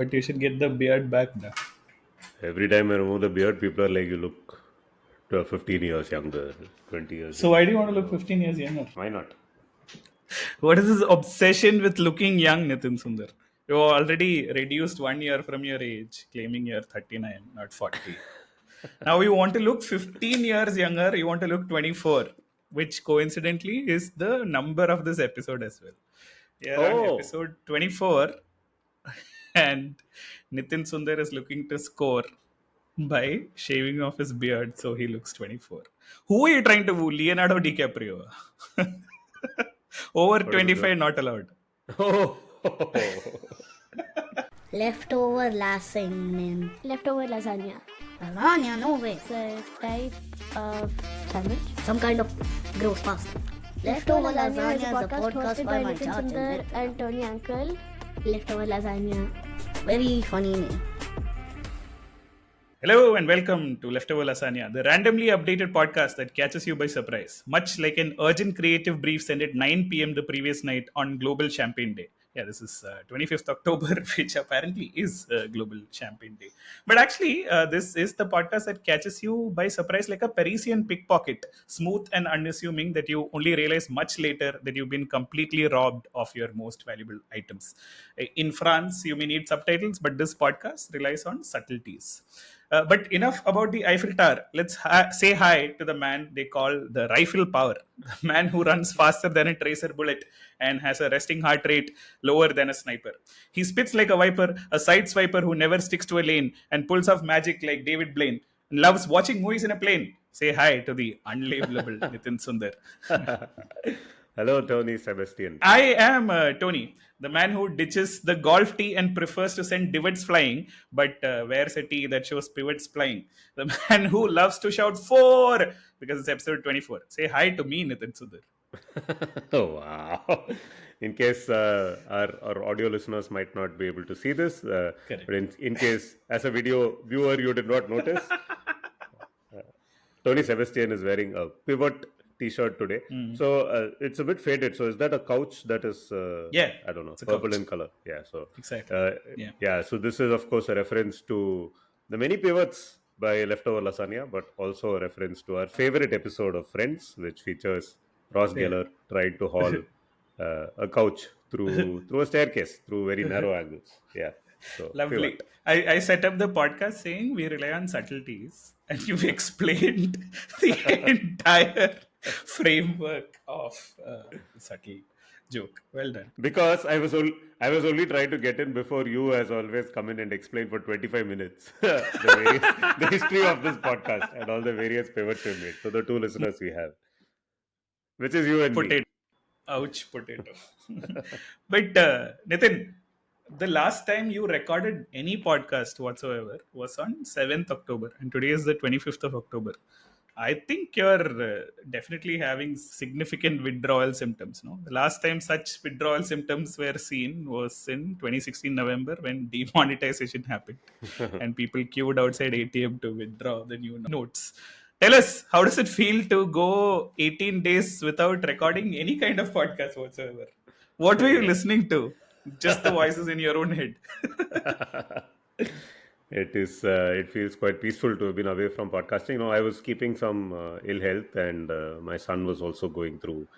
But you should get the beard back now. Every time I remove the beard, people are like, you look 15 years younger, 20 years So why younger. do you want to look So, 15 years younger? why not? What is this obsession with looking young, Nitin Sundar? You already reduced 1 year from your age, claiming you're 39, not 40. Now you want to look 15 years younger, you want to look 24, which coincidentally is the number of this episode as well. We are on Oh, episode 24, and Nitin Sundar is looking to score by shaving off his beard so he looks 24. Who are you trying to woo? Leonardo DiCaprio. Over what is it? 25 not allowed. Oh, Leftover lasagne. Leftover lasagna. Lasagna? No way. It's a type of sandwich. Some kind of gross pasta. Leftover lasagna is a podcast hosted by by my Nitin charge. Sundar and Tony Uncle. Leftover lasagna. Very funny name. Hello and welcome to Leftover Lasagne, the randomly updated podcast that catches you by surprise, much like an urgent creative brief sent at 9 p.m. the previous night on Global Champagne Day. Yeah, this is 25th October, which apparently is Global Champagne Day. But actually, this is the podcast that catches you by surprise like a Parisian pickpocket, smooth and unassuming that you only realize much later that you've been completely robbed of your most valuable items. In France, you may need subtitles, but this podcast relies on subtleties. But enough about the Eiffel Tower. Let's say hi to the man they call the Rifle Power, the man who runs faster than a tracer bullet and has a resting heart rate lower than a sniper. He spits like a viper, a side swiper who never sticks to a lane and pulls off magic like David Blaine, and loves watching movies in a plane. Say hi to the unlabelable Nitin Sundar. hello, Tony Sebastian. I am Tony, the man who ditches the golf tee and prefers to send divots flying, but wears a tee that shows pivots flying. The man who loves to shout four because it's episode 24. Say hi to me, Nitin Sudhir. Oh, wow. In case our audio listeners might not be able to see this, Correct. but in case as a video viewer you did not notice, Tony Sebastian is wearing a pivot t-shirt today. So it's a bit faded. So is that a couch that is, Yeah, I don't know, it's a purple couch. in color? Yeah. So Exactly. Yeah. yeah. So this is of course a reference to the many pivots by Leftover Lasagna, but also a reference to our favorite episode of Friends, which features Ross Geller trying to haul a couch through a staircase through very narrow angles. Yeah. So Lovely. pivot. I set up the podcast saying we rely on subtleties, and you've explained the entire framework of subtle joke. Well done. Because I was only trying to get in before you, as always, come in and explain for 25 minutes the history of this podcast and all the various pivots we made. So the two listeners we have, which is you and me. Potato. Ouch, potato. But Nitin, the last time you recorded any podcast whatsoever was on 7th October, and today is the 25th of October. I think you're definitely having significant withdrawal symptoms. No, the last time such withdrawal symptoms were seen was in 2016 November when demonetization happened, and people queued outside ATM to withdraw the new notes. Tell us, how does it feel to go 18 days without recording any kind of podcast whatsoever? What were you listening to? Just the voices in your own head. It is. It feels quite peaceful to have been away from podcasting. I was keeping some ill health, and my son was also going through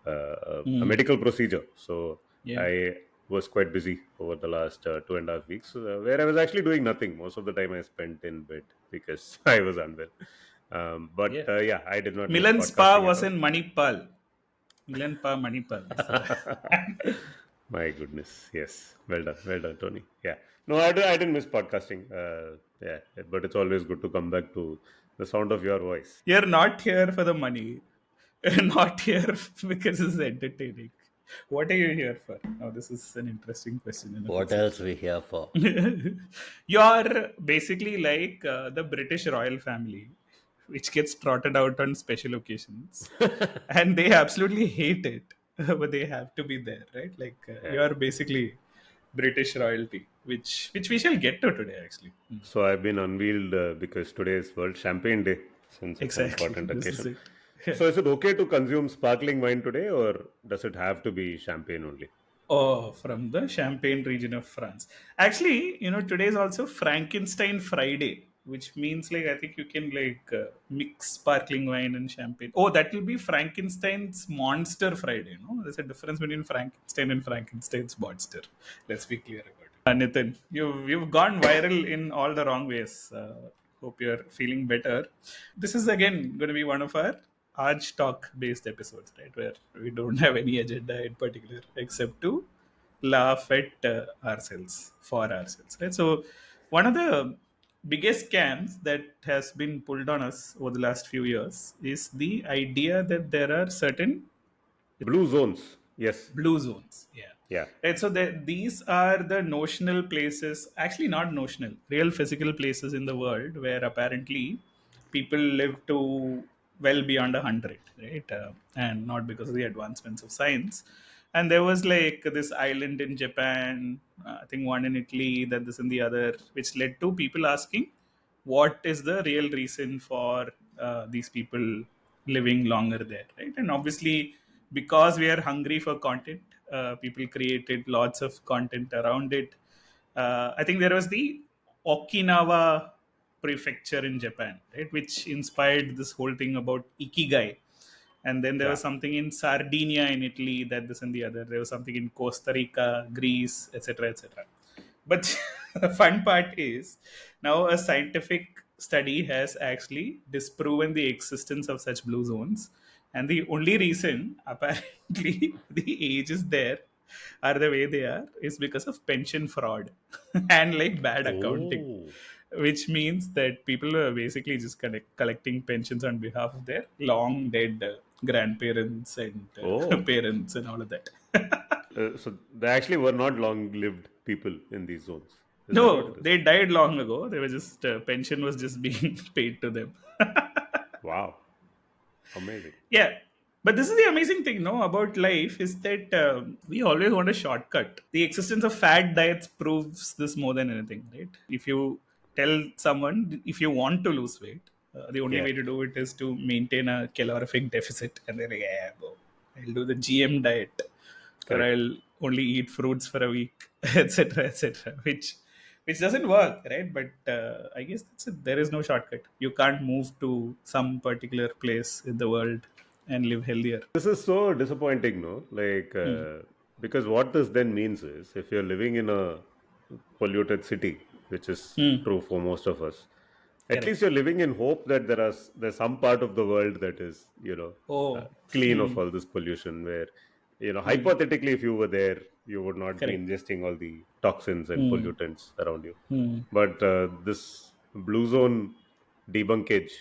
a medical procedure. So Yeah. I was quite busy over the last 2.5 weeks, where I was actually doing nothing. Most of the time I spent in bed because I was unwell. But Yeah. yeah, I did not. Miss Milan Spa podcasting at was all. in Manipal. Milan Pa Manipal. My goodness, yes. Well done, Tony. Yeah. No, I didn't miss podcasting. Yeah, but it's always good to come back to the sound of your voice. You're not here for the money. You're not here because it's entertaining. What are you here for? Now, this is an interesting question. In What else we here for? You're basically like the British royal family, which gets trotted out on special occasions, and they absolutely hate it, but they have to be there, right? Like you're basically British royalty, which we shall get to today, actually. So I've been unveiled because today is World Champagne Day, since it's an Exactly. important This is occasion. it. So is it okay to consume sparkling wine today, or does it have to be champagne only? Oh, from the Champagne region of France. Actually, today is also Frankenstein Friday, which means like I think you can mix sparkling wine and champagne. Oh, that will be Frankenstein's Monster Friday. No, there's a difference between Frankenstein and Frankenstein's Monster. Let's be clear about it. Nitin, you've gone viral in all the wrong ways. Hope you're feeling better. This is again going to be one of our Arch Talk based episodes, right? Where we don't have any agenda in particular except to laugh at ourselves for ourselves, right? So, one of the biggest scams that has been pulled on us over the last few years is the idea that there are certain Blue zones. Yes. blue zones. Yeah. Yeah. Right. So these are the notional places, actually not notional, real physical places in the world where apparently people live to well beyond 100, right? And not because of the advancements of science. And there was like this island in Japan, I think one in Italy, then this in the other, which led to people asking, what is the real reason for these people living longer there, right? And obviously, because we are hungry for content, people created lots of content around it. I think there was the Okinawa prefecture in Japan, right, which inspired this whole thing about ikigai. And then there Yeah. was something in Sardinia in Italy, that this and the other. There was something in Costa Rica, Greece, etc., etc. But the fun part is now a scientific study has actually disproven the existence of such blue zones. And the only reason, apparently, the ages there are the way they are is because of pension fraud and like bad accounting, Oh. which means that people are basically just collecting pensions on behalf of their long dead grandparents and Oh. parents and all of that. So they actually were not long-lived people in these zones. Is that what No, it is? they died long ago. They were just pension was just being paid to them. Wow. Amazing. Yeah, but this is the amazing thing, no, about life is that we always want a shortcut. The existence of fad diets proves this more than anything, right? If you tell someone if you want to lose weight, the only Yeah. way to do it is to maintain a calorific deficit, and they're like, yeah, bro, I'll do the GM diet, or Correct. I'll only eat fruits for a week, etc., etc., which doesn't work, right? But I guess that's it. There is no shortcut. You can't move to some particular place in the world and live healthier. This is so disappointing, no? Because what this then means is if you're living in a polluted city, which is Hmm. true for most of us, at least Correct. you're living in hope that there's some part of the world that is, Oh. clean Hmm. of all this pollution. Where, hypothetically, if you were there, you would not be Correct. ingesting all the toxins and Hmm. pollutants around you. Hmm. But this blue zone debunkage.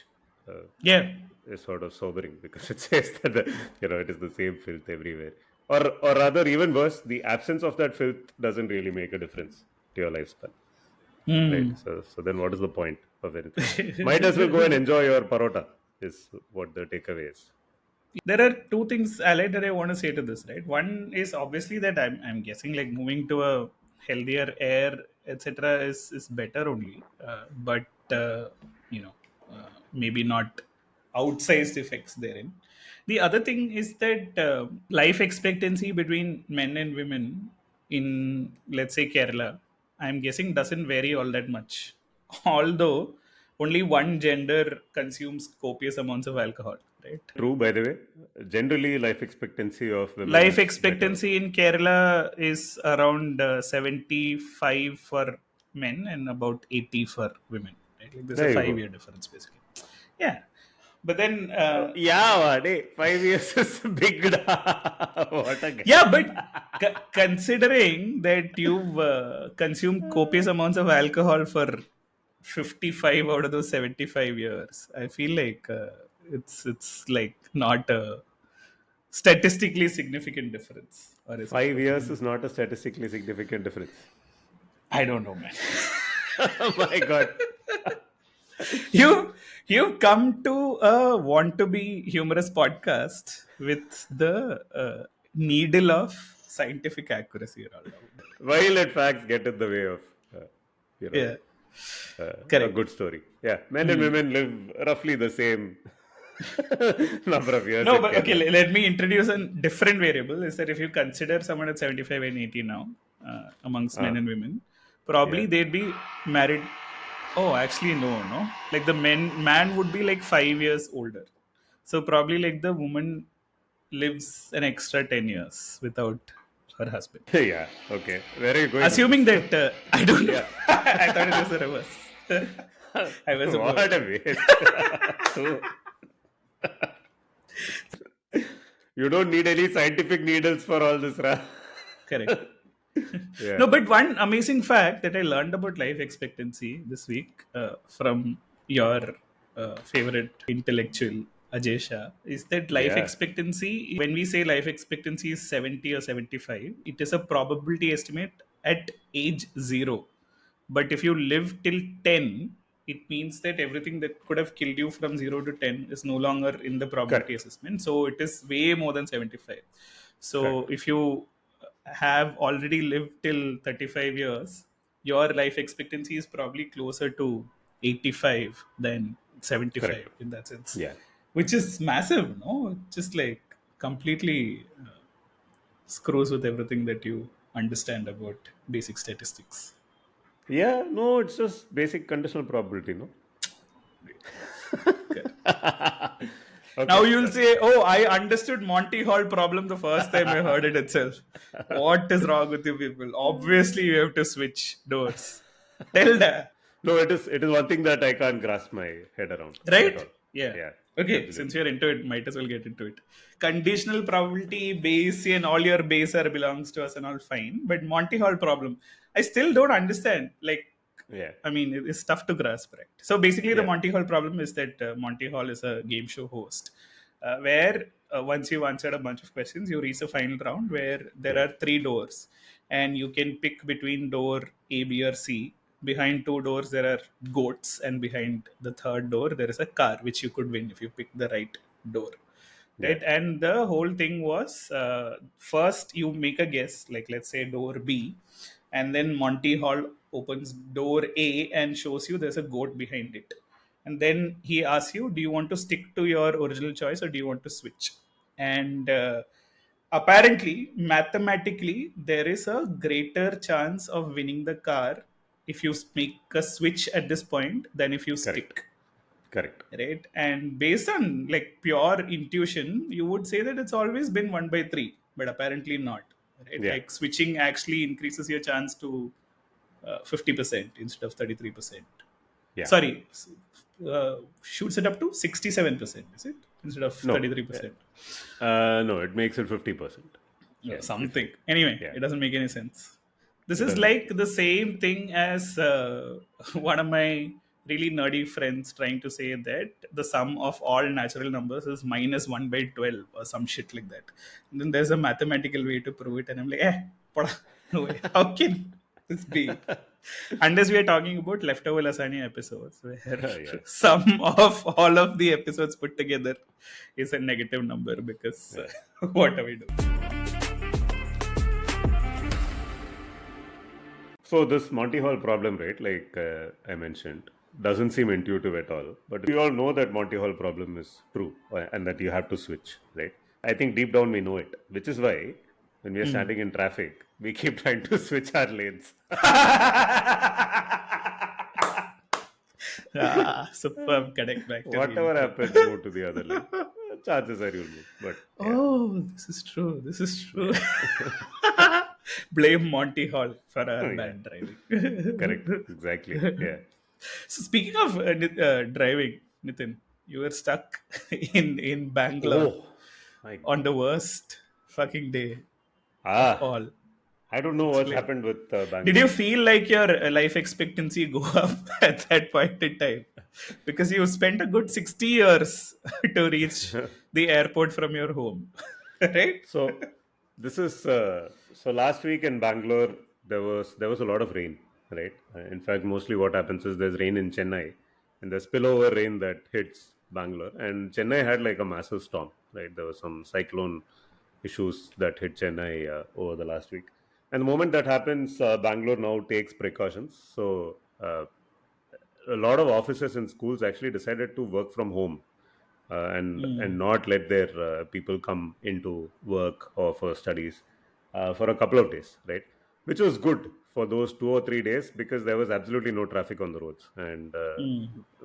Uh, Yeah. is sort of sobering because it says that it is the same filth everywhere, or rather, even worse, the absence of that filth doesn't really make a difference to your lifespan, right? Hmm. So then, what is the point of anything? Might as well go and enjoy your parota. Is what the takeaway is. There are two things, Allied, that I want to say to this, right? One is obviously that I'm guessing like moving to a healthier air, etc., is better only, but maybe not outsized effects therein. The other thing is that life expectancy between men and women in, let's say, Kerala, I'm guessing doesn't vary all that much, although only one gender consumes copious amounts of alcohol, right? True, by the way. Generally, life expectancy of women Life is better. expectancy in Kerala is around 75 for men and about 80 for women. Right? Like there's a There you 5 year go. difference basically. Yeah, but then Yeah, hey, 5 years is big. What a guy. yeah, but considering that you've consumed copious amounts of alcohol for 55 out of those 75 years, I feel like it's like not a statistically significant difference, or is it? Five What do you years think? is not a statistically significant difference. I don't know, man. Oh my god. you you've come to a want to be humorous podcast with the needle of scientific accuracy all around. Violent facts get in the way of, uh, you know, Yeah, a correct. good story. Yeah, men and Hmm. women live roughly the same number of years No, it but can okay, be. let me introduce a different variable. Is that if you consider someone at 75 and 80 now, amongst men Ah, and women, yeah, probably they'd be married. Oh, actually, no. Like the man would be like 5 years older. So probably like the woman lives an extra 10 years without her husband. yeah, okay. Where are you going with Assuming this? that, I don't know. Yeah. I thought it was the reverse. I was What about. a waste. So, you don't need any scientific needles for all this, Ra. Correct. Yeah. No, but one amazing fact that I learned about life expectancy this week from your favorite intellectual Ajay Shah is that life Yeah. expectancy, when we say life expectancy is 70 or 75, it is a probability estimate at age 0. But if you live till 10, it means that everything that could have killed you from 0 to 10 is no longer in the probability Correct. assessment. So it is way more than 75. So Correct. if you have already lived till 35 years, your life expectancy is probably closer to 85 than 75 Correct. in that sense, Yeah. which is massive, no? Just like completely screws with everything that you understand about basic statistics. Yeah, no, it's just basic conditional probability, no? Okay. Now Okay. you'll say, "Oh, I understood Monty Hall problem the first time I heard it itself." What is wrong with you people? Obviously, you have to switch doors. Tell that. No, it is one thing that I can't grasp my head around at Right? all. Yeah. Yeah, Okay, since absolutely. you're into it, might as well get into it. Conditional probability, Bayesian, all your Bayes belongs to us and all fine. But Monty Hall problem, I still don't understand. Like, Yeah. I mean, it's tough to grasp, right? So basically, the Yeah. Monty Hall problem is that Monty Hall is a game show host where once you've answered a bunch of questions, you reach a final round where there Yeah. are three doors and you can pick between door A, B, or C. Behind two doors, there are goats, and behind the third door, there is a car which you could win if you pick the right door. Yeah. Right, and the whole thing was first you make a guess, like let's say door B, and then Monty Hall opens door A and shows you there's a goat behind it. And then he asks you, do you want to stick to your original choice or do you want to switch? And apparently, mathematically, there is a greater chance of winning the car if you make a switch at this point than if you Correct. stick. Correct. Right, and based on like pure intuition, you would say that it's always been 1/3, but apparently not. Right, Yeah. like switching actually increases your chance to 50% instead of 33%. Yeah. Sorry, shoots it up to 67%, is it, instead of No. 33%? No, it makes it 50%. Yeah. Something. Anyway, Yeah. it doesn't make any sense. This It is doesn't. like the same thing as one of my really nerdy friends trying to say that the sum of all natural numbers is minus 1 by 12 or some shit like that. And then there's a mathematical way to prove it, and I'm like, poda, no way. How can this be? Unless we are talking about leftover lasagna episodes, where Yeah. sum of all of the episodes put together is a negative number because Yeah. what are we doing? So this Monty Hall problem, right? Like I mentioned, doesn't seem intuitive at all. But we all know that Monty Hall problem is true and that you have to switch, right? I think deep down we know it, which is why when we are standing in traffic, we keep trying to switch our lanes. Superb. Correct. Back to the Whatever intro. happens, move to the other lane. Chances are you'll move. But yeah, Oh, this is true. This is true. Blame Monty Hall for our yeah, bad driving. correct, exactly. Yeah. So speaking of driving, Nitin, you were stuck in Bangalore Oh my on God. the worst fucking day of Ah, all. I don't know what's Explain. happened with Did you Bangalore. feel like your life expectancy go up at that point in time? Because you spent a good 60 years to reach the airport from your home, right? So this is so last week in Bangalore there was a lot of rain, right? In fact, mostly what happens is there's rain in Chennai, and there's spillover rain that hits Bangalore, and Chennai had like a massive storm, right? There was some cyclone issues that hit Chennai over the last week, and the moment that happens, Bangalore now takes precautions. So a lot of offices and schools actually decided to work from home and not let their people come into work or for studies for a couple of days, right? Which was good for those 2 or 3 days because there was absolutely no traffic on the roads, and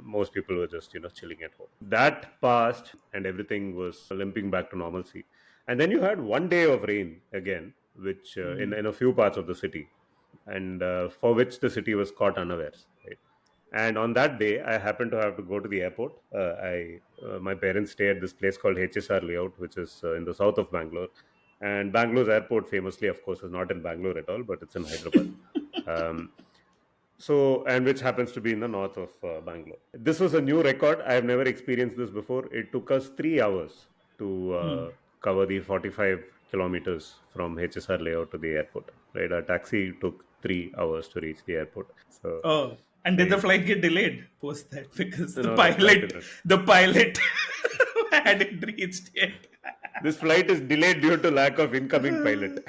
most people were just chilling at home. That passed, and everything was limping back to normalcy. And then you had one day of rain again, which in a few parts of the city, and for which the city was caught unawares, right? And on that day, I happened to have to go to the airport. I My parents stay at this place called HSR Layout, which is in the south of Bangalore. And Bangalore's airport, famously, of course, is not in Bangalore at all, but it's in Hyderabad. Um, and which happens to be in the north of Bangalore. This was a new record. I have never experienced this before. It took us 3 hours to cover the 45 kilometers from HSR Layout to the airport. Right, a taxi took 3 hours to reach the airport. So, Oh, and did the flight get delayed post that because no, the flight didn't. the pilot hadn't reached yet? This flight is delayed due to lack of incoming pilot.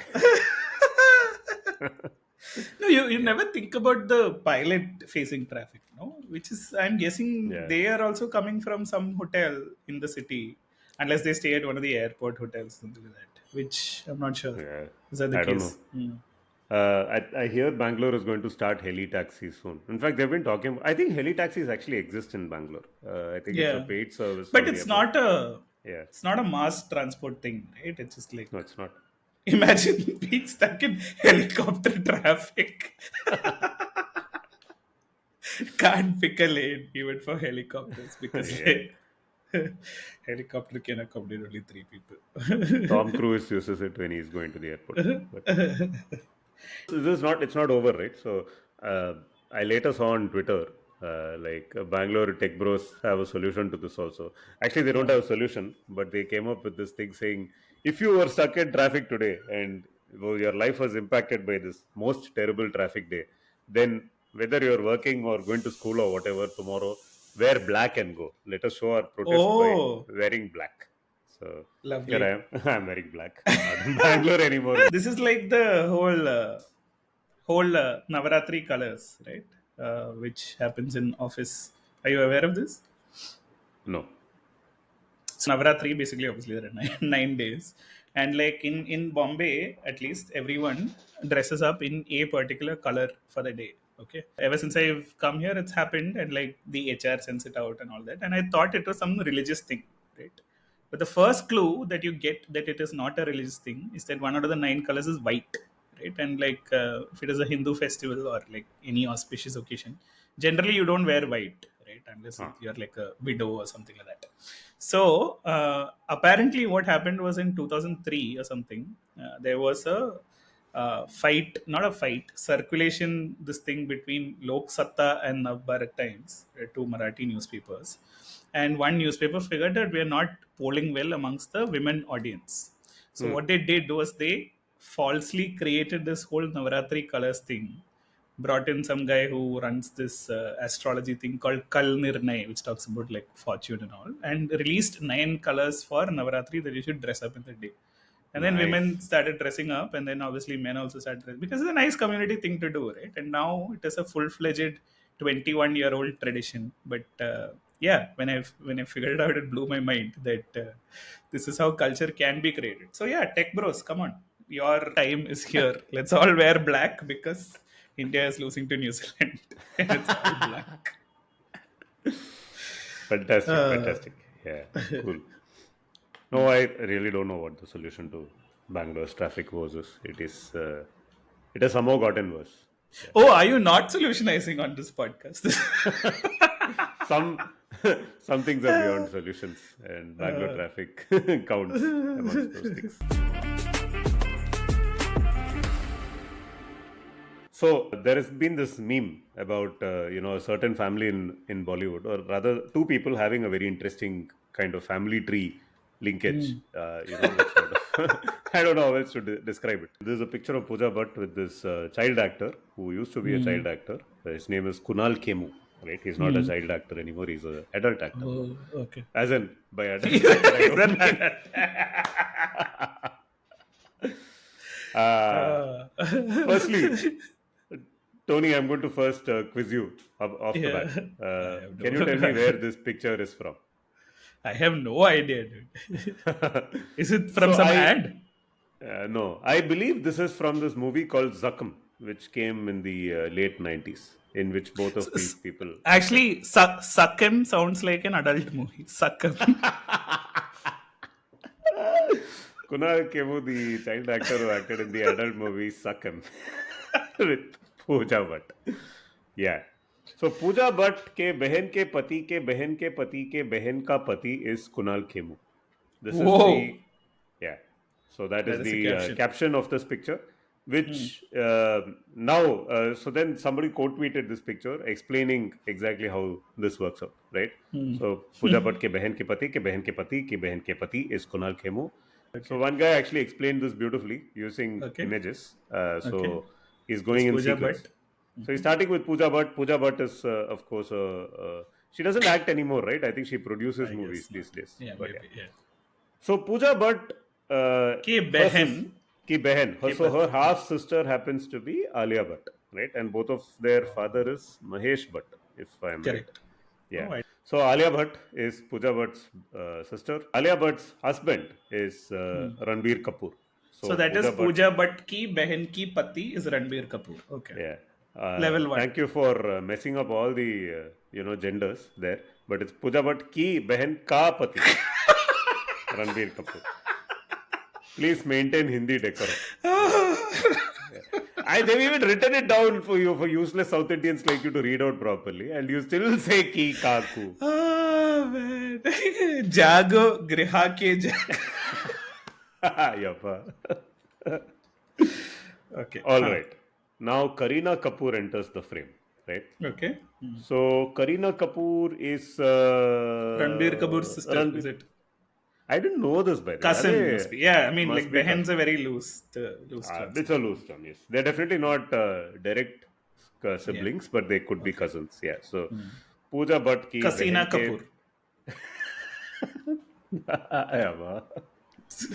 No, you never think about the pilot facing traffic, no? Which is, I'm guessing Yeah. they are also coming from some hotel in the city, unless they stay at one of the airport hotels, something like that. Which I'm not sure. Yeah. Is that the I don't case? know. I hear Bangalore is going to start heli taxi soon. In fact, they've been talking. I think heli taxis actually exist in Bangalore. I think it's a Yeah. paid service. But from it's the airport. not a Yeah. it's not a mass transport thing, right? It's just like No, it's not. imagine being stuck in helicopter traffic. Can't pick a lane even for helicopters because Yeah. helicopter can accommodate only 3 people. Tom Cruise uses it when he's going to the airport. But this is not. It's not over, right? So I later saw on Twitter, Bangalore Tech Bros have a solution to this also. Actually, they don't have a solution, but they came up with this thing saying, if you were stuck in traffic today and your life was impacted by this most terrible traffic day, then whether you're working or going to school or whatever tomorrow, wear black and go. Let us show our protest by Oh, wearing black. So here lovely. I am. I'm wearing black. I'm not in Bangalore anymore. This is like the whole Navaratri colors, right? Which happens in office. Are you aware of this? No. So Navaratri, basically, obviously there are nine days, and like in Bombay, at least everyone dresses up in a particular color for the day. Okay. Ever since I've come here, it's happened, and like the HR sends it out and all that, and I thought it was some religious thing, right? But the first clue that you get that it is not a religious thing is that one out of the 9 colors is white, right? And like if it is a Hindu festival or like any auspicious occasion, generally you don't wear white, right? Unless you're like a widow or something like that. So apparently, what happened was in 2003 or something, there was a fight, not a fight, circulation, this thing between Lok Satta and Navbharat Times, two Marathi newspapers. And one newspaper figured that we are not polling well amongst the women audience. So what they did was they falsely created this whole Navaratri colors thing, brought in some guy who runs this astrology thing called Kal Nirnay, which talks about like fortune and all, and released 9 colors for Navaratri that you should dress up in the day. And then Nice. women started dressing up, and then obviously men also started dressing because it's a nice community thing to do, right? And now it is a full-fledged 21-year-old tradition. But yeah, when I figured it out, it blew my mind that this is how culture can be created. So yeah, tech bros, come on, your time is here. Let's all wear black because India is losing to New Zealand. And it's all black. Fantastic. Yeah, cool. No, I really don't know what the solution to Bangalore's traffic woes is. It has somehow gotten worse. Oh, are you not solutionizing on this podcast? Some some things are beyond solutions, and Bangalore traffic counts amongst those things. So there has been this meme about a certain family in Bollywood, or rather two people having a very interesting kind of family tree linkage. Which sort of I don't know how else to describe it. There's a picture of Pooja Bhatt with this child actor who used to be a child actor. His name is Kunal Kemu. Right, he's not a child actor anymore. He's an adult actor. Oh, okay. As in by adult actor, I don't mean. Firstly, Tony, I'm going to first quiz you off the bat. Can you tell me where this picture is from? I have no idea, dude. Is it from some ad? No, I believe this is from this movie called Zakam, which came in the late 90s, in which both of these people acted. Actually, Suckem sounds like an adult movie. Suckem. Kunal Kevu, the child actor who acted in the adult movie Zakam with Pooja Bhatt. Yeah. So Pooja Bhatt के बहन के पति के बहन के पति के बहन का पति is Kunal Khemu. This is Whoa. yeah. So that is That is the the caption. caption of this picture, which now, so then somebody quote tweeted this picture explaining exactly how this works out, right? So Pooja Bhatt ke behan ke pati ke behan ke pati ke behan ke pati is Kunal Khemu. So one guy actually explained this beautifully using Okay. images. Okay. So he's going in Pooja sequence. Bhatt. So he's starting with Pooja Bhatt. Pooja Bhatt is, of course, she doesn't act anymore, right? I think she produces I movies guess these not. days. Yeah, But maybe. Yeah. So Pooja Bhatt, Ki behan. ki behan. Ki So her pati. half sister happens to be Alia Bhatt, right? And both of their father is Mahesh Bhatt, if I am right. Correct. Yeah. Oh, So Alia Bhatt is Pooja Bhatt's sister. Alia Bhatt's husband is Ranbir Kapoor. So that is Pooja Bhatt ki behan ki pati is Ranbir Kapoor. Okay. Yeah. Level 1. Thank you for messing up all the genders there, but it's Pooja Bhatt ki behan ka pati, Ranbir Kapoor. Please maintain Hindi decorum. They've even written it down for you, for useless South Indians like you to read out properly, and you still say ki kaku. Oh, man. Jago griha ke jago. Yappa. Okay. All right. Now Kareena Kapoor enters the frame, right? Okay. So Kareena Kapoor is Ranbir Kapoor's sister, is it? I didn't know this by the way. Cousin must be. Yeah, I mean, Must like be behan's cousin. a very loose term. It's a loose term, yes. They're definitely not direct siblings, but they could be cousins. Yeah. So Pooja Bhatt ki Kasina behan Kapoor. के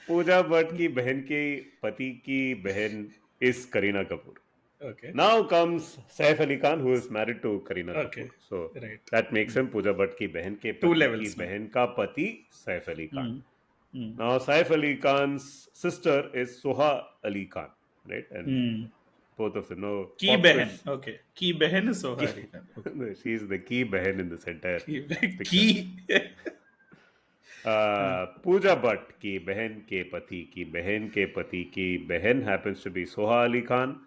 पूजा भट्ट की बहन के पति की बहन is Kareena Kapoor. Okay. Now comes Saif Ali Khan, who is married to Kareena Kapoor. So Right. that makes him Pooja Bhatt ki behan ke Two pati levels ki now. behan ka pati Saif Ali Khan. Now Saif Ali Khan's sister is Soha Ali Khan, right? And both of them know. Ki behan. Okay. Ki behan is Soha Ali Khan. Okay. She is the key behan in this entire picture. Ki. Pooja Bhatt ki behan ke pati ki behan ke pati ki behan happens to be Soha Ali Khan.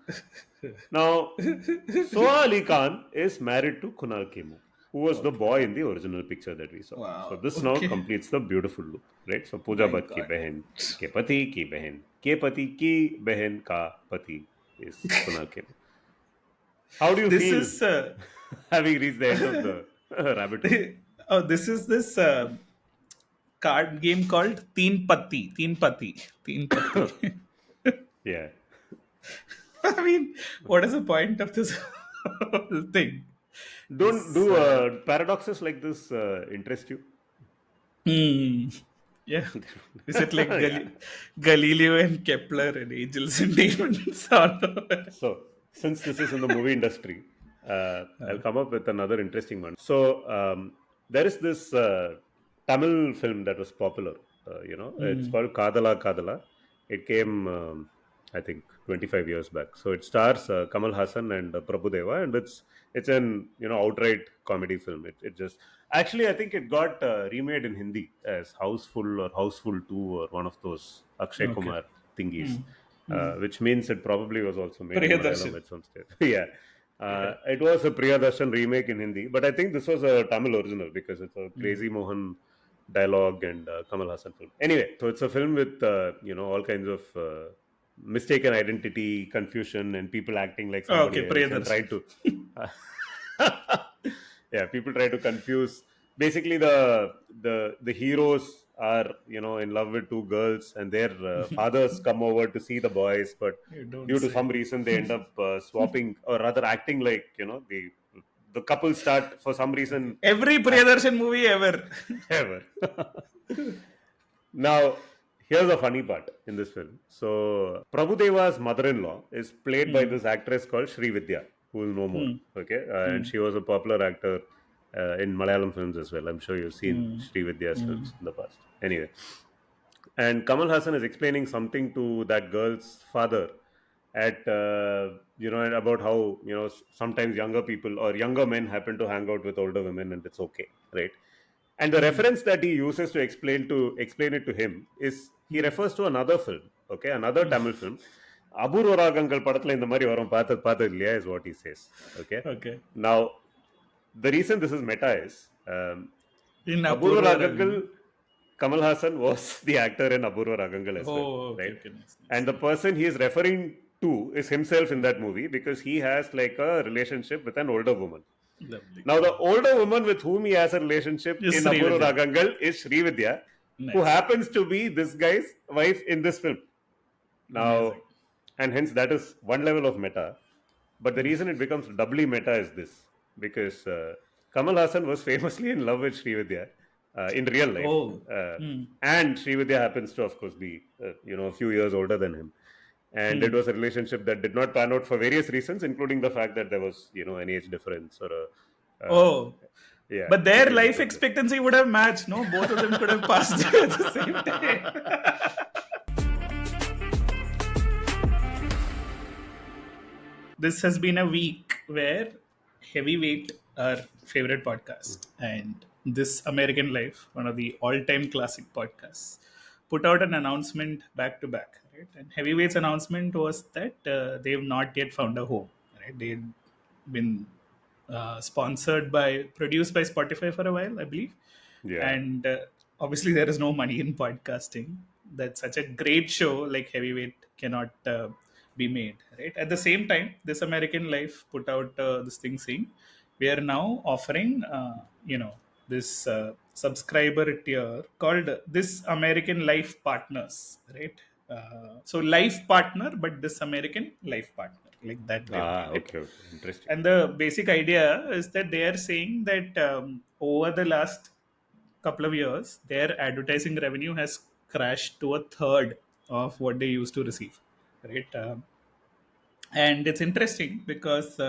Now, Soha Ali Khan is married to Kunal Khemu, who was the boy in the original picture that we saw. Wow, So this now completes the beautiful loop, right? So Pooja My Bhatt ki God. behan ke pati ki behan ke pati ki behan ka pati is Kunal Khemu. How do you This feel is having reached the end of the rabbit hole? oh, this is this card game called Teen Patti. Teen Patti. Teen Patti. Yeah. I mean, what is the point of this whole thing? Don't do paradoxes like this interest you? Yeah. Is it like Galileo and Kepler and angels and demons? So, since this is in the movie industry, I'll come up with another interesting one. So, there is this Tamil film that was popular. It's called Kadala Kadala. It came, I think, 25 years back. So it stars Kamal Hassan and Prabhudeva, and it's an outright comedy film. It just actually I think it got remade in Hindi as Houseful or Houseful 2 or one of those Akshay Kumar thingies. Which means it probably was also made in Malayalam at some stage. Yeah. It was a Priyadarshan remake in Hindi, but I think this was a Tamil original because it's a Crazy Mohan dialogue and Kamal Hassan film. Anyway, so it's a film with all kinds of mistaken identity, confusion, and people acting like somebody else and try to people try to confuse. Basically, the heroes are in love with two girls, and their fathers come over to see the boys, but due to some reason they end up swapping, or rather acting like the couple start for some reason. Every Priyadarshan movie ever. Now, here's a funny part in this film. So, Prabhudeva's mother-in-law is played by this actress called Sri Vidya, who will know more. Okay, and she was a popular actor in Malayalam films as well. I'm sure you've seen Srividya's films in the past. Anyway, and Kamal Hassan is explaining something to that girl's father at about how sometimes younger people or younger men happen to hang out with older women and it's okay, right? And the reference that he uses to explain it to him is he refers to another film, okay, another Tamil film. Aburu Ragangal படத்துல இந்த மாதிரி வரும் பார்த்தது இல்லையா is what he says. Okay. Okay. Now, the reason this is meta is In Aburu Apurva Ragangal, Kamal Hassan was the actor in Aburu Ragangal as well, okay, right? okay, nice. And the person he is referring to is himself in that movie because he has like a relationship with an older woman. Lovely. Now, the older woman with whom he has a relationship Is in Apuru Srividya. Ragangal is Srividya, Nice. who happens to be this guy's wife in this film. Now, Amazing. and hence that is one level of meta. But the reason it becomes doubly meta is this, because Kamal Hassan was famously in love with Srividya in real life. Oh. And Srividya happens to, of course, be a few years older than him. And it was a relationship that did not pan out for various reasons, including the fact that there was, an age difference or a. Yeah. But their life expectancy would have matched, no? Both of them could have passed at the same time. This has been a week where Heavyweight, our favorite podcast, and This American Life, one of the all-time classic podcasts, put out an announcement back to back. Right? And Heavyweight's announcement was that they've not yet found a home. Right? They'd been produced by Spotify for a while, I believe. Yeah. And obviously there is no money in podcasting. That such a great show like Heavyweight cannot be made, right? At the same time, This American Life put out this thing saying we are now offering this subscriber tier called This American Life Partners, right? So life partner, but This American Life Partner, like that. Okay, interesting. And the basic idea is that they are saying that over the last couple of years, their advertising revenue has crashed to a third of what they used to receive, right? And it's interesting because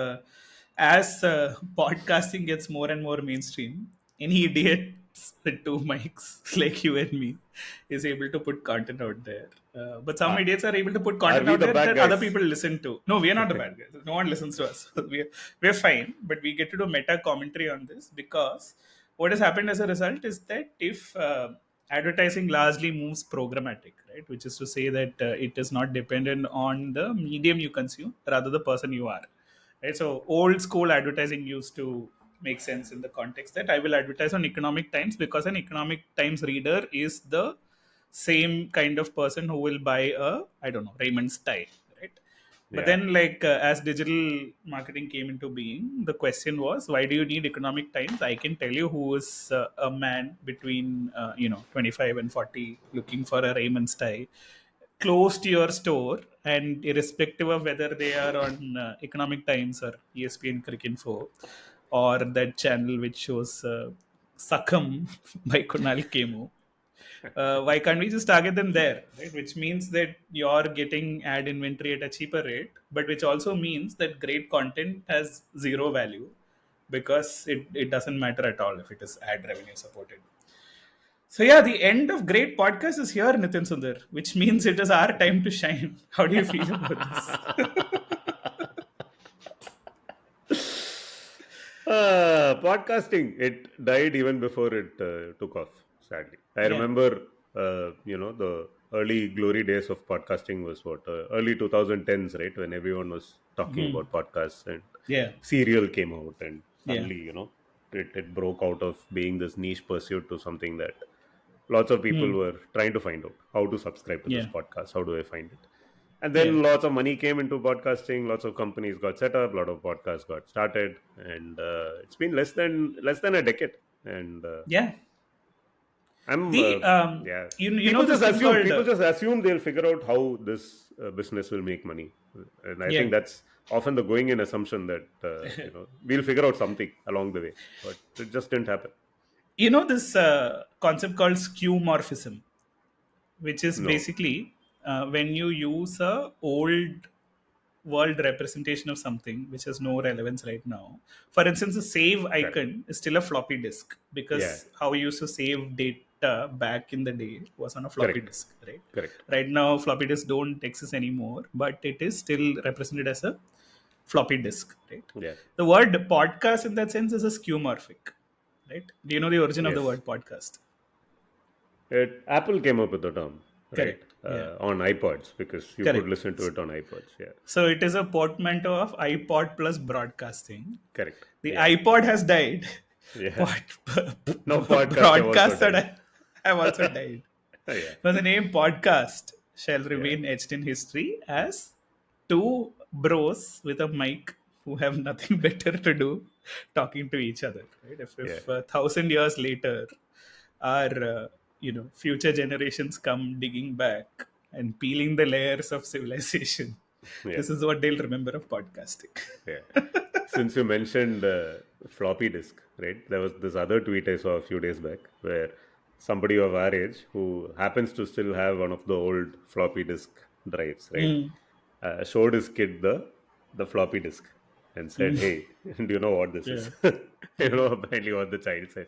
as podcasting gets more and more mainstream, any idiot with two mics like you and me is able to put content out there. But some idiots are able to put content out there that other people listen to. No, we are not the bad guys. No one listens to us. We're fine, but we get to do meta commentary on this because what has happened as a result is that if advertising largely moves programmatic, right, which is to say that it is not dependent on the medium you consume, rather the person you are, right? So old school advertising used to make sense in the context that I will advertise on Economic Times because an Economic Times reader is the same kind of person who will buy Raymond's tie, right? But then, as digital marketing came into being, the question was, why do you need Economic Times? I can tell you who is a man between 25 and 40 looking for a Raymond's tie close to your store, and irrespective of whether they are on Economic Times or ESPN Cricinfo or that channel which shows Sakam by Kunal Kemu. Why can't we just target them there, right? Which means that you're getting ad inventory at a cheaper rate, but which also means that great content has zero value because it doesn't matter at all if it is ad revenue supported. So yeah, the end of great podcast is here, Nitin Sundar, which means it is our time to shine. How do you feel about this? Podcasting, it died even before it took off, sadly. I remember, the early glory days of podcasting was early 2010s, right? When everyone was talking about podcasts and Serial came out and suddenly, it broke out of being this niche pursuit to something that lots of people were trying to find out how to subscribe to this podcast. How do I find it? And then lots of money came into podcasting. Lots of companies got set up. A lot of podcasts got started, and it's been less than a decade. And people just assume they'll figure out how this business will make money, and I think that's often the going in assumption that we'll figure out something along the way, but it just didn't happen. This concept called skeuomorphism, which is basically when you use a old world representation of something which has no relevance right now. For instance, the save icon is still a floppy disk Yeah. because how we used to save data back in the day was on a floppy Correct. disk, right? Correct. Right now, floppy disks don't exist anymore, but it is still represented as a floppy disk, right? Yeah. The word podcast in that sense is a skeuomorphic, right? Do you know the origin of the Yes. word podcast? Apple came up with the term, right? Correct. Yeah. On iPods, because you could Correct. listen to it on iPods. Yeah. So it is a portmanteau of iPod plus broadcasting. Correct. The Yeah. iPod has died. Yeah. Pod, Now podcasts have also broadcasts died. have also died. Yeah. But the name podcast shall Yeah. remain etched in history as two bros with a mic who have nothing better to do talking to each other. Right? Yeah. If 1,000 years later our future generations come digging back and peeling the layers of civilization, Yeah. this is what they'll remember of podcasting. Yeah. Since you mentioned floppy disk, right? There was this other tweet I saw a few days back where somebody of our age who happens to still have one of the old floppy disk drives, right? Showed his kid the floppy disk and said, "Hey, do you know what this Yeah. is?" You know apparently what the child said.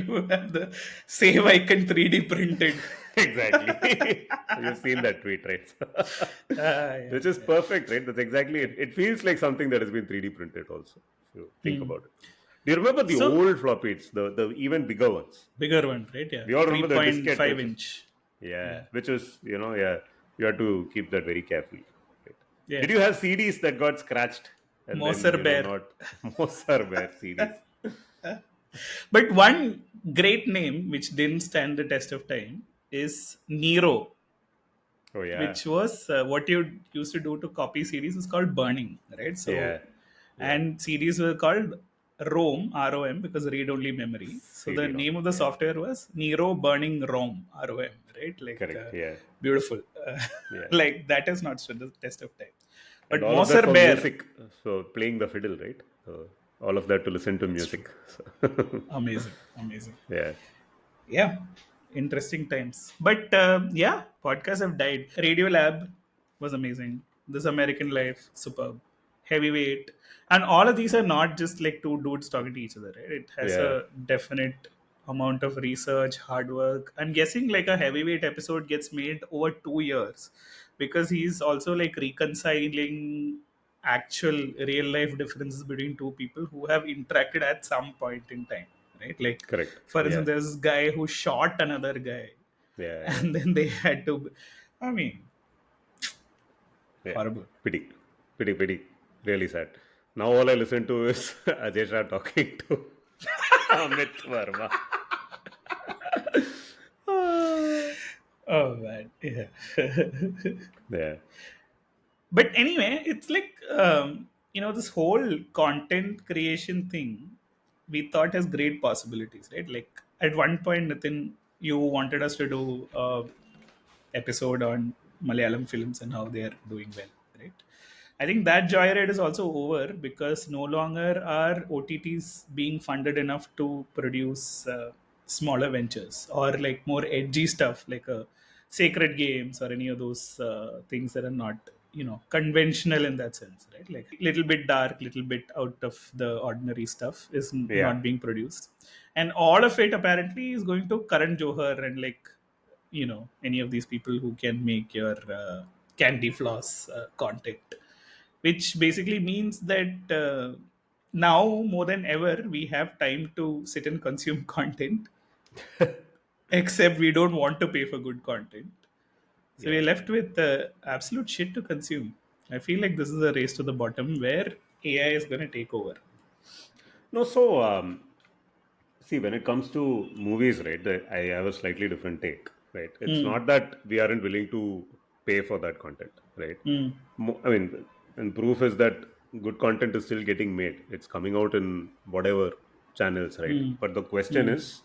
You have the save icon 3D printed. Exactly. You've seen that tweet, right? Yeah. Which is perfect, right? That's exactly it. It feels like something that has been 3D printed also, if you think about it. Do you remember the So- old floppies, the even bigger ones? Bigger one, right? Yeah. We all remember the diskette, 3.5 which is- inch. Yeah, which is, yeah, you have to keep that very carefully. Right? Yeah. Did you have CDs that got scratched? And Moser then, Bear. not Moser Bear CDs. But one great name which didn't stand the test of time is Nero, Oh, yeah. which was what you used to do to copy CDs is called burning, right? So, Yeah. and CDs were called ROM, ROM, because read only memory. So the CD-ROM, name of the yeah. software was Nero Burning ROM, ROM, right? Like, Correct, yeah. beautiful. Yeah. Like that has not stood the test of time. But And all of that Moser for Bear, music. So playing the fiddle, right? So all of that to listen to music. So, amazing, amazing. yeah. Yeah, interesting times. But yeah, podcasts have died. Radio Lab was amazing. This American Life, superb. Heavyweight. And all of these are not just like two dudes talking to each other, right? It has Yeah. a definite amount of research, hard work. I'm guessing like a heavyweight episode gets made over 2 years because he's also like reconciling actual real life differences between two people who have interacted at some point in time, right? Like, Correct. for Yeah. instance, there's this guy who shot another guy, Yeah. and then they had to. I mean, Yeah. horrible. Pity. Really sad. Now all I listen to is Ajay Shah talking to Amit Verma. Oh man, yeah. Yeah. But anyway, it's like this whole content creation thing we thought has great possibilities, right? Like at one point, Nitin, you wanted us to do a episode on Malayalam films and how they are doing well, right? I think that joyride is also over because no longer are OTTs being funded enough to produce smaller ventures or like more edgy stuff like Sacred Games or any of those things that are not conventional in that sense, right? Like little bit dark, little bit out of the ordinary stuff is Yeah. not being produced, and all of it apparently is going to Karan Johar and like any of these people who can make your candy floss content, which basically means that now more than ever we have time to sit and consume content, except we don't want to pay for good content, so we're left with absolute shit to consume. I feel like this is a race to the bottom where AI is going to take over. No, so see, when it comes to movies, right, I have a slightly different take, right? It's not that we aren't willing to pay for that content, right? I mean, and proof is that good content is still getting made. It's coming out in whatever channels, right? But the question is,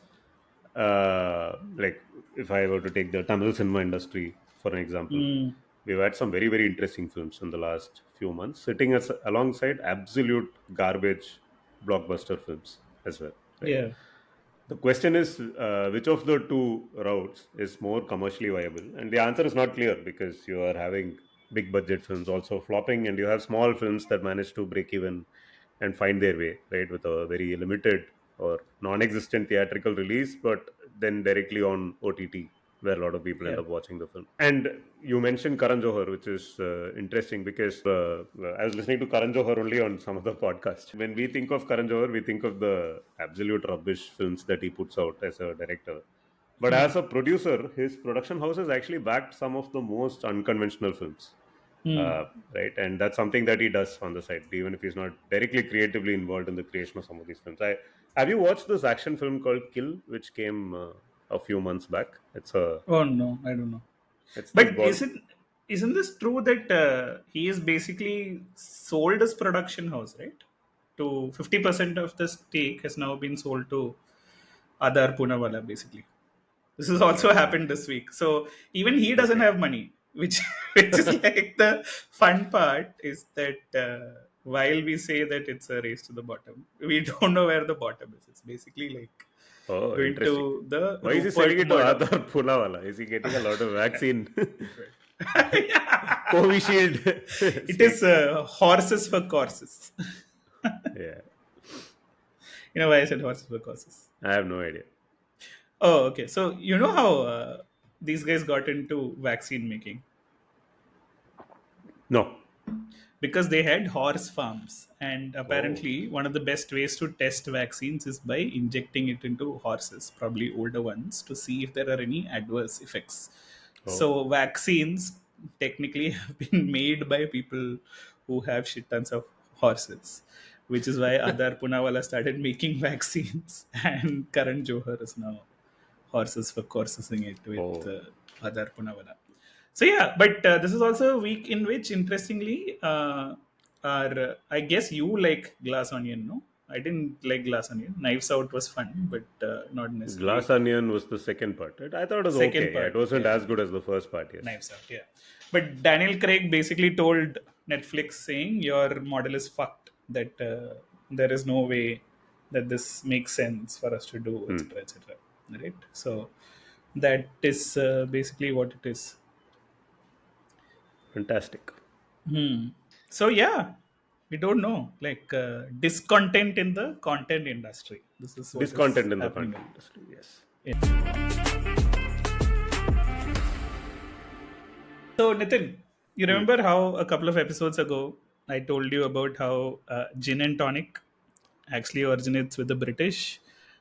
like, if I were to take the Tamil cinema industry for an example, we've had some very, very interesting films in the last few months, sitting alongside absolute garbage blockbuster films as well, right? Yeah. The question is, which of the two routes is more commercially viable? And the answer is not clear because you are having big budget films also flopping, and you have small films that manage to break even and find their way, right, with a very limited or non-existent theatrical release, but then directly on OTT, where a lot of people end Yeah. up watching the film. And you mentioned Karan Johar, which is interesting because I was listening to Karan Johar only on some of the podcasts. When we think of Karan Johar, we think of the absolute rubbish films that he puts out as a director. But Hmm. as a producer, his production house has actually backed some of the most unconventional films. Hmm. Uh, right, and that's something that he does on the side, even if he's not directly creatively involved in the creation of some of these films. Have you watched this action film called Kill, which came a few months back? Oh no, I don't know. It's this But ball. isn't this true that he is basically sold his production house, right? To 50% of the stake has now been sold to Adar Poonawalla, basically. This has also Uh, happened this week. So even he doesn't okay. have money, which which is like the fun part is that while we say that it's a race to the bottom, we don't know where the bottom is. It's basically like Oh, going interesting. to the Why is he selling Rupert it to Murdoch. Adar Punawala? Is he getting a lot of vaccine? Yeah. Covishield It is stake. horses for courses. Yeah, You know why I said horses for courses? I have no idea. Oh, okay. So you know how these guys got into vaccine making No. because they had horse farms, and Oh, apparently one of the best ways to test vaccines is by injecting it into horses, probably older ones, to see if there are any adverse effects. oh, So vaccines technically have been made by people who have shit tons of horses, which is why Adar Punawala started making vaccines, and Karan Johar is now horses for coursing it with oh. Adar Punawala. So yeah, but this is also a week in which, interestingly, I guess you like Glass Onion, no? I didn't like Glass Onion. Knives Out was fun, but not necessarily Glass Onion was the second part. Right? I thought it was second okay. Yeah, it part. wasn't Yeah, as good as the first part. Yes. Knives Out. Yeah, but Daniel Craig basically told Netflix saying your model is fucked. That there is no way that this makes sense for us to do, Hmm. etc., etc. Right. So that is basically what it is. Fantastic. So yeah, we don't know. Like discontent in the content industry. This is what is Discontent in the happening. content industry. Yes. So Nitin, you Hmm. remember how a couple of episodes ago I told you about how gin and tonic actually originates with the British,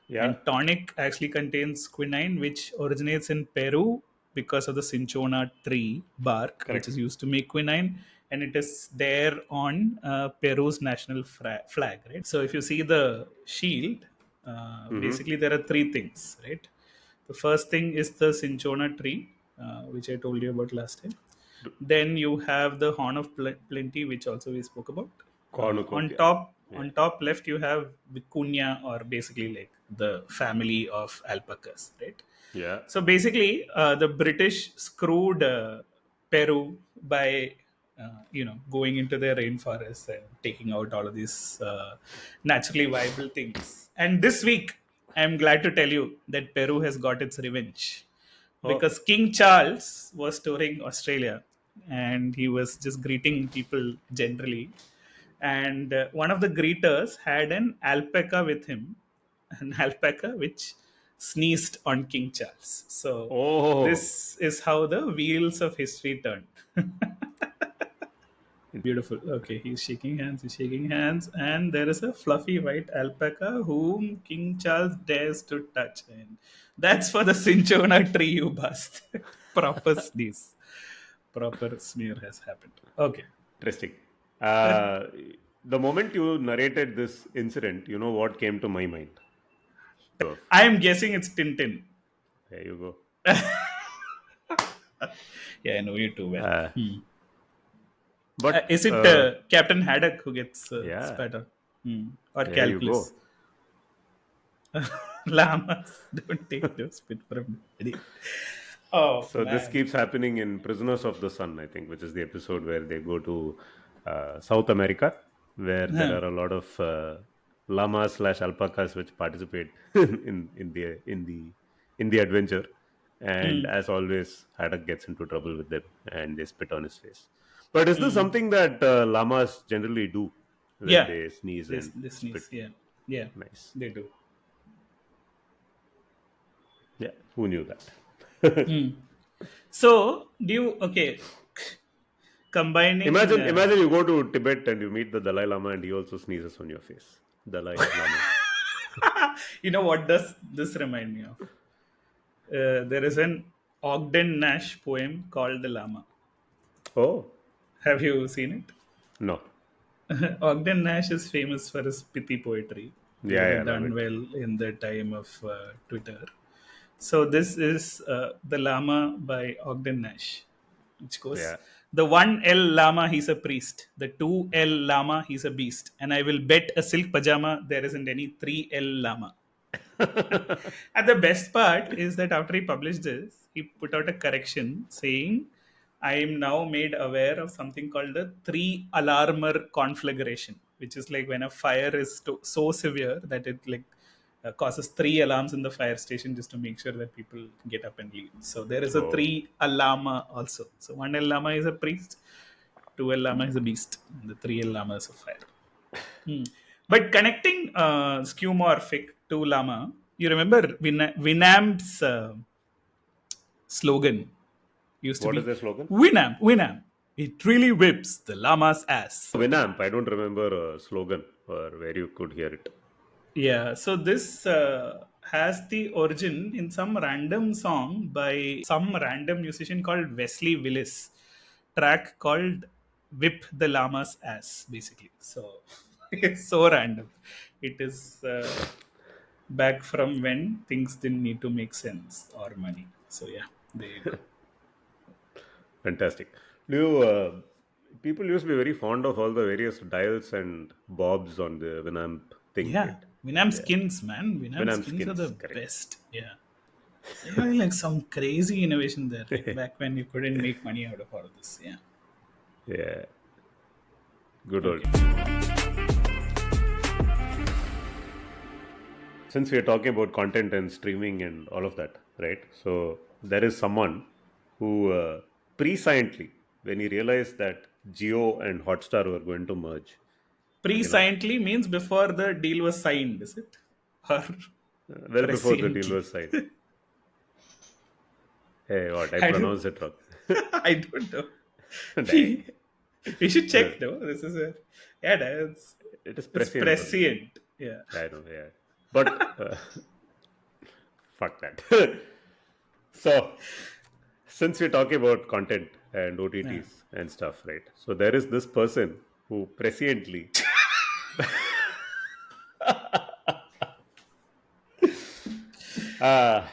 Yeah. and tonic actually contains quinine, which originates in Peru because of the cinchona tree bark, which Correct. is used to make quinine, and it is there on Peru's national flag, right? So if you see the shield, Mm-hmm. basically there are three things, right? The first thing is the cinchona tree, which I told you about last time. Then you have the horn of plenty, which also we spoke about. On Cornucopia. top, Yeah. on top left, you have vicuña, or basically like the family of alpacas, right? Yeah. So basically, the British screwed Peru by going into their rainforests and taking out all of these naturally viable things. And this week, I'm glad to tell you that Peru has got its revenge Oh. because King Charles was touring Australia and he was just greeting people generally. And one of the greeters had an alpaca with him, an alpaca which sneezed on King Charles. So Oh. this is how the wheels of history turned. Beautiful. Okay, he's shaking hands, and there is a fluffy white alpaca whom King Charles dares to touch. And that's for the cinchona tree, you bust. Proper sneeze. Proper smear has happened. Okay. Interesting. That Uh, the moment you narrated this incident, you know what came to my mind? Of. I am guessing it's Tintin. There you go. Yeah, I know you too well. Uh, but Is it Captain Haddock who gets yeah, spat on? Or there you Calculus? go. Llamas don't take no spit from anybody. Oh, So this man. keeps happening in Prisoners of the Sun, I think, which is the episode where they go to South America, where there Huh. are a lot of llamas slash alpacas which participate in the adventure. And Hmm. as always, Haddock gets into trouble with them, and they spit on his face. But is this something that llamas generally do when Yeah, they sneeze and they spit? sneeze. Yeah, yeah, Nice. they do. Yeah, who knew that? So do you combining? Imagine you go to Tibet and you meet the Dalai Lama and he also sneezes on your face. Dalai Lama. You know what does this remind me of? There is an Ogden Nash poem called The Lama. Oh, Have you seen it? no. Ogden Nash is famous for his pithy poetry. He would Yeah, yeah, have love done it. well in the time of Twitter. So this is The Lama by Ogden Nash, which goes, Yeah. the 1L Lama, he's a priest. The 2L Lama, he's a beast. And I will bet a silk pajama there isn't any 3L Lama. And the best part is that after he published this, he put out a correction saying, I am now made aware of something called the three alarmer conflagration, which is like when a fire is so severe that it like causes three alarms in the fire station just to make sure that people get up and leave. So there is a Oh, three alama also. So one lama is a priest, two lama is a beast, and the three lama is a fire. Hmm. But connecting skeuomorphic to llama, you remember Winamp's slogan used to what is be the slogan? Winamp, Winamp. It really whips the llama's ass. Winamp. I don't remember a slogan or where you could hear it. Yeah, so this has the origin in some random song by some random musician called Wesley Willis, track called Whip the Llama's Ass, basically. So it's so random. It is back from when things didn't need to make sense or money. So yeah, there you go. Fantastic. Do you, people used to be very fond of all the various dials and bobs on the Winamp thing, Yeah, right? Winamp Yeah. skins, man. Winamp Winamp skins are the skins, correct. best. Yeah. There were like some crazy innovation there, like back when you couldn't make money out of all of this. Yeah. Yeah. Good old. Okay. Since we are talking about content and streaming and all of that, right? So there is someone who presciently, when he realized that Geo and Hotstar were going to merge, you know, Pre-signedly means before the deal was signed, is it? Or well before the deal presciently? was signed. Hey, what? I I don't. pronounced it wrong. I don't know. Dang. We should Well, check though. This is a yeah, it is it's prescient only. prescient. Yeah. I know, yeah. But fuck that. So, since we're talking about content and Yeah. OTTs and stuff, right? So, there is this person who presciently. uh,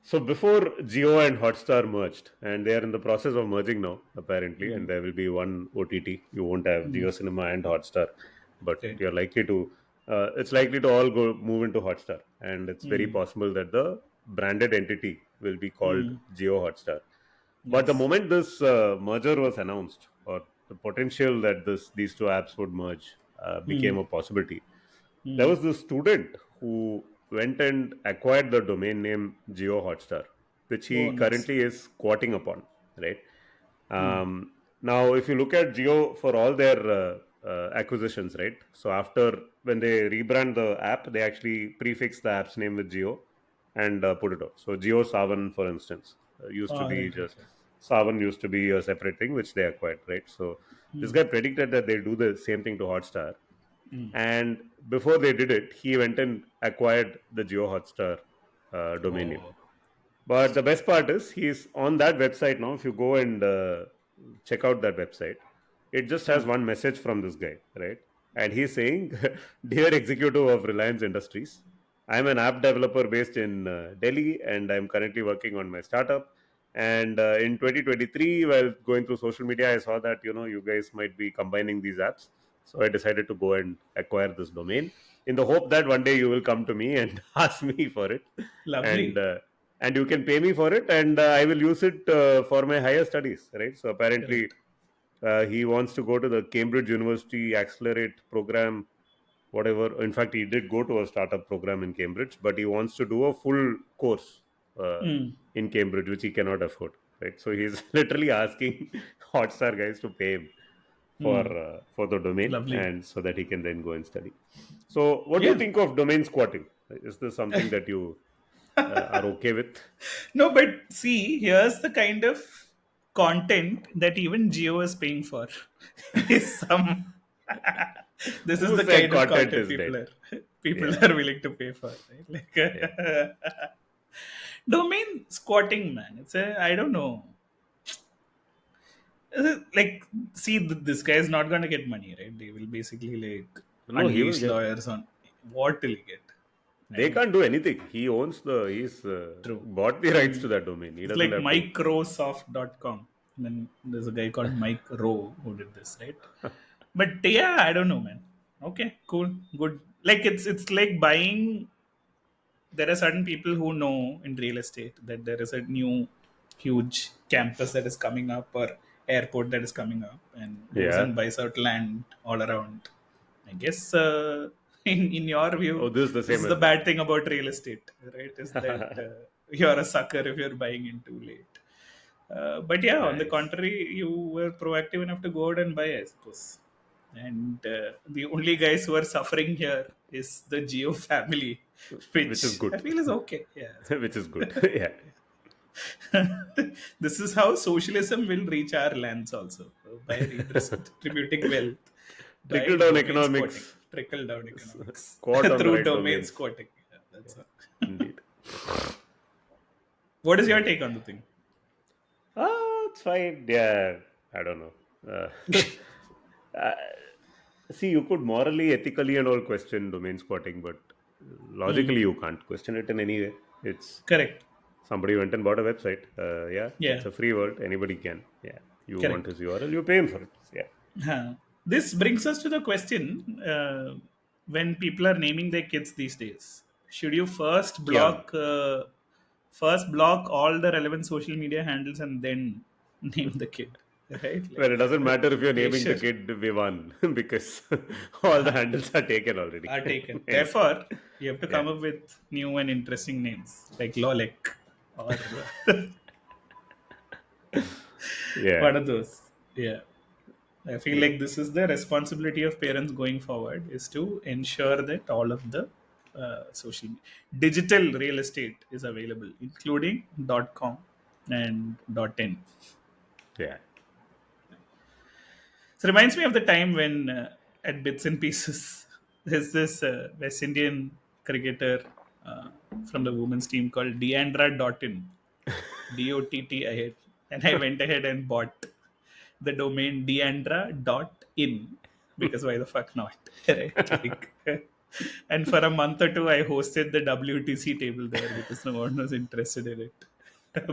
so, before Geo and Hotstar merged, and they are in the process of merging now, apparently, and there will be one OTT. You won't have Geo Cinema and Hotstar, but Okay. you're likely to. It's likely to all go move into Hotstar, and it's very possible that the branded entity will be called Geo Hotstar. But the Yes. moment this merger was announced, or the potential that these two apps would merge became a possibility, there was this student who went and acquired the domain name Geo Hotstar, which Oh, he nice. currently is squatting upon, right? Now, if you look at Geo for all their acquisitions, right? So after when they rebrand the app, they actually prefix the app's name with Geo and put it out. So Geo Savan, for instance, used to Oh, be right, right, just right. Savan used to be a separate thing which they acquired, right? So this guy predicted that they do the same thing to Hotstar, and before they did it, he went and acquired the Geo Hotstar domain name. Oh, But the best part is he's on that website now. If you go and check out that website, it just has one message from this guy, right? And he's saying, "Dear executive of Reliance Industries, I'm an app developer based in Delhi, and I'm currently working on my startup. And in 2023, while going through social media, I saw that you guys might be combining these apps, so I decided to go and acquire this domain in the hope that one day you will come to me and ask me for it, and lovely. and you can pay me for it, and I will use it for my higher studies, right? So apparently Correct. he wants to go to the Cambridge University Accelerate program, whatever. In fact, he did go to a startup program in Cambridge, but he wants to do a full course uh, in Cambridge, which he cannot afford, right? So he's literally asking Hotstar guys to pay him for the domain, Lovely. and so that he can then go and study. So, what do you Yeah. think of domain squatting? Is this something that you are okay with? No, but see, here's the kind of content that even Geo is paying for. Is some. This is Who the said kind of content content is dead? people Yeah, are willing to pay for, right? Like yeah. domain squatting, man. It's a I don't know. Like, see, this guy is not gonna get money, right? They will basically like No, he will unleash get. lawyers on what will he get? They Right? can't do anything. He's True. bought the rights to that domain. He It's doesn't like have to. microsoft.com. And then there's a guy called Mike Rowe who did this, right? But yeah, I don't know, man. Okay, cool, good. Like it's like buying. There are certain people who know in real estate that there is a new huge campus that is coming up or airport that is coming up and goes Yeah. and buys out land all around. I guess in your Oh, view, this is the this same is the as that. bad thing about real estate, right? Is that you're a sucker if you're buying in too late. But yeah, on the Nice. contrary, you were proactive enough to go out and buy, I suppose. And the only guys who are suffering here is the Geo family, Which is which I good. feel is okay. Yeah, it's Which is good. Yeah. okay. This is how socialism will reach our lands also by redistributing wealth by Trickle down domain squatting, economics. trickle down economics Squat on the through right domain domains. squatting. Yeah, that's all. Indeed. What is your Yeah. take on the thing? It's fine. Yeah. I don't know. Uh, see, you could morally, ethically, and all question domain squatting, but logically, you can't question it in any way. It's Correct. somebody went and bought a website. Yeah, Yeah, it's a free world. Anybody can. Yeah, you want correct. his URL, you pay him for it. Yeah, Huh. This brings us to the question when people are naming their kids these days, should you Kian. first block all the relevant social media handles and then name the kid, right? Well, it doesn't Like, matter if you're okay, naming the sure, kid Vivan because all the handles are taken already. are taken. Hence, Therefore, you have to yeah, come up with new and interesting names like Lolek or yeah, one of those. Yeah. I feel like this is the responsibility of parents going forward is to ensure that all of the social digital real estate is available, including .com and .in. yeah. So it reminds me of the time when at Bits and Pieces, there's this West Indian cricketer from the women's team called Deandra Dottin, DOTT. And I went ahead and bought the domain deandra.in because why the fuck not? Right? Like, and for a month or two, I hosted the WTC table there because no one was interested in it.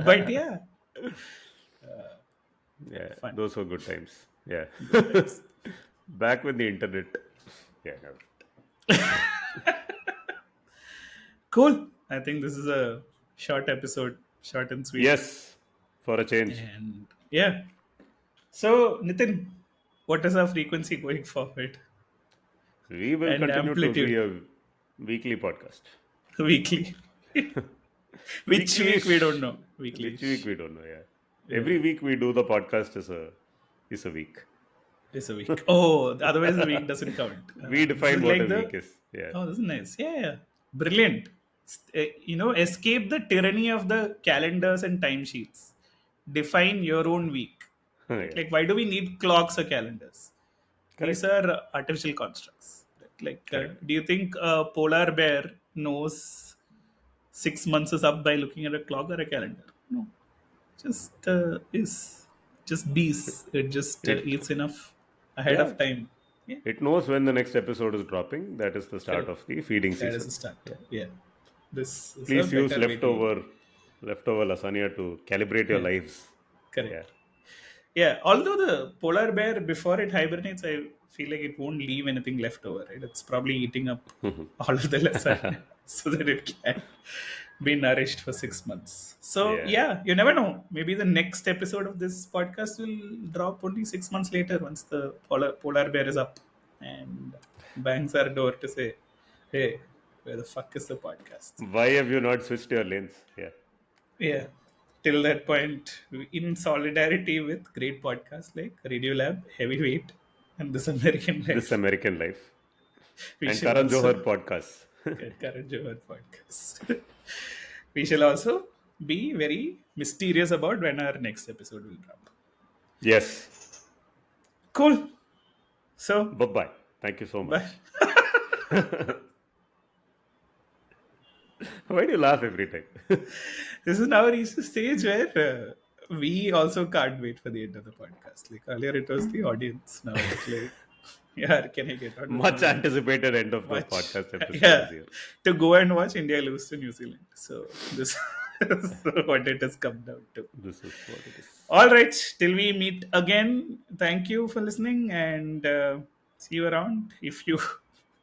But yeah, Yeah, fun. those were good times. Yeah. Good times. Back when the internet. Yeah, no. Cool. I think this is a short episode, short and sweet. Yes, for a change. And yeah. So, Nitin, what is our frequency going forward? We will And continue to be amplitude a weekly podcast. weekly. Which week we don't know. Weekly. Which week we don't know. Yeah, Yeah. every week we do the podcast is a week. It's a week. Oh, otherwise the week doesn't count. We This define is what like a the. week is. Yeah, Oh, this is nice. Yeah, yeah. Brilliant. Escape the tyranny of the calendars and timesheets. Define your own week. Right? yeah. Like, why do we need clocks or calendars? These Correct. are artificial constructs. Right? Like, Correct. do you think a polar bear knows 6 months is up by looking at a clock or a calendar? No, just is just bees. It just It eats enough ahead yeah. of time. Yeah, It knows when the next episode is dropping. That is the start correct. of the feeding That is season. a start. Yeah, this is a Please use better way to leftover lasagna to calibrate your yeah, lives. Yeah. correct. Yeah, although the polar bear before it hibernates, I feel like it won't leave anything left over. Right, it's probably eating up all of the lasagna so that it can be nourished for 6 months. So Yeah. yeah, you never know. Maybe the next episode of this podcast will drop only 6 months later once the polar bear is up and bangs our door to say, "Hey, where the fuck is the podcast?" Why have you not switched your lanes? Yeah. Yeah. till that point, in solidarity with great podcasts like Radio Lab, Heavyweight, and This American This Life, American Life. we And shall Karan also Johar podcast. Karan Johar podcast. We shall also be very mysterious about when our next episode will drop. Yes. Cool. So, Bye-bye. Thank you so much. bye. Why do you laugh every time? This is now reached the stage where we also can't wait for the end of the podcast. Like earlier, it was the audience. Now it's like, yeah, can I get on? with Much my- anticipated end of the Much- podcast episode yeah, is here. to go and watch India lose to New Zealand. So this is what it has come down to. This is what it is. All right, till we meet again. Thank you for listening, and see you around. If you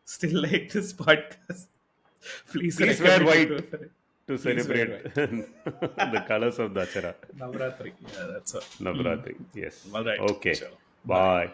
still like this podcast, please Please wear recommend it white to a friend. to Please wear celebrate the colors of the Achara. Navratri. Yeah, that's all. Navratri. Yes. All right. Okay. Sure. Bye.